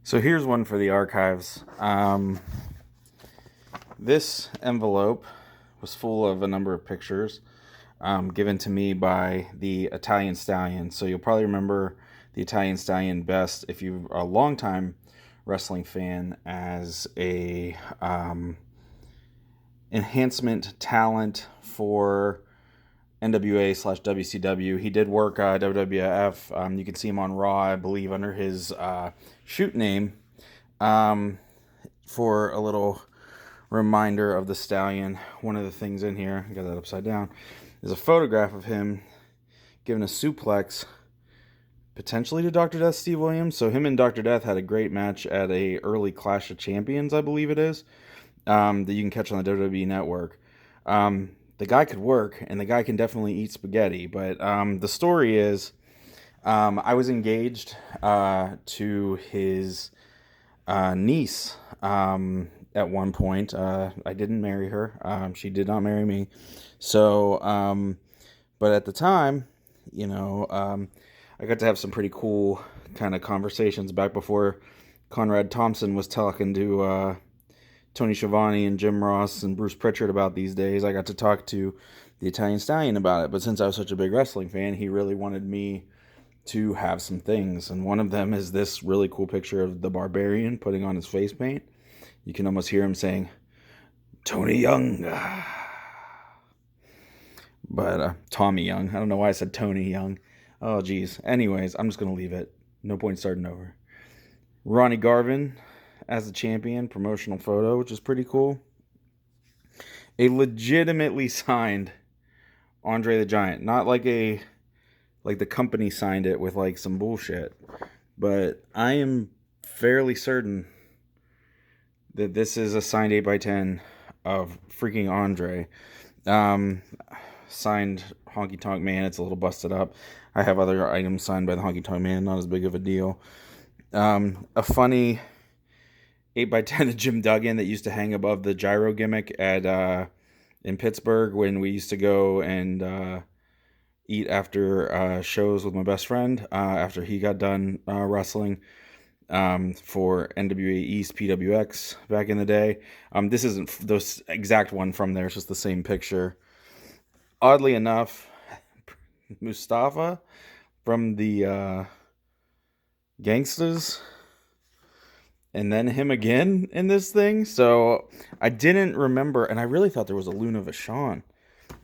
So here's one for the archives. This envelope was full of a number of pictures given to me by the Italian Stallion. So you'll probably remember the Italian Stallion best if you're a longtime wrestling fan as a enhancement talent for NWA/WCW. He did work WWF. You can see him on Raw, I believe, under his shoot name. For a little reminder of the Stallion, one of the things in here, I got that upside down, is a photograph of him giving a suplex, potentially to Dr. Death Steve Williams. So him and Dr. Death had a great match at a early Clash of Champions, I believe it is, that you can catch on the WWE Network. The guy could work, and the guy can definitely eat spaghetti. But the story is, I was engaged to his niece at one point. I didn't marry her. She did not marry me. So, but at the time, I got to have some pretty cool kind of conversations back before Conrad Thompson was talking to Tony Schiavone and Jim Ross and Bruce Pritchard about these days. I got to talk to the Italian Stallion about it. But since I was such a big wrestling fan, he really wanted me to have some things. And one of them is this really cool picture of the Barbarian putting on his face paint. You can almost hear him saying, Tony Young. But Tommy Young. I don't know why I said Tony Young. Oh, geez. Anyways, I'm just going to leave it. No point starting over. Ronnie Garvin as the champion, promotional photo, which is pretty cool. A legitimately signed Andre the Giant. Not like the company signed it with like some bullshit. But I am fairly certain that this is a signed 8x10 of freaking Andre. Signed Honky Tonk Man. It's a little busted up. I have other items signed by the Honky Tonk Man. Not as big of a deal. A funny 8x10 of Jim Duggan that used to hang above the gyro gimmick at in Pittsburgh when we used to go and eat after shows with my best friend after he got done wrestling for NWA East PWX back in the day. This isn't the exact one from there. It's just the same picture. Oddly enough, Mustafa from the Gangsters, and then him again in this thing. So I didn't remember, and I really thought there was a Luna Vachon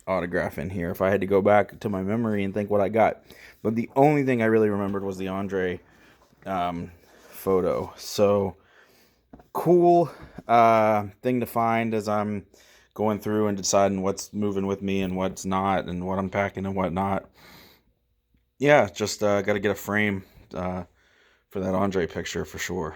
autograph in here if I had to go back to my memory and think what I got. But the only thing I really remembered was the Andre photo. So cool thing to find as I'm going through and deciding what's moving with me and what's not, and what I'm packing and what not. Yeah, just got to get a frame for that Andre picture for sure.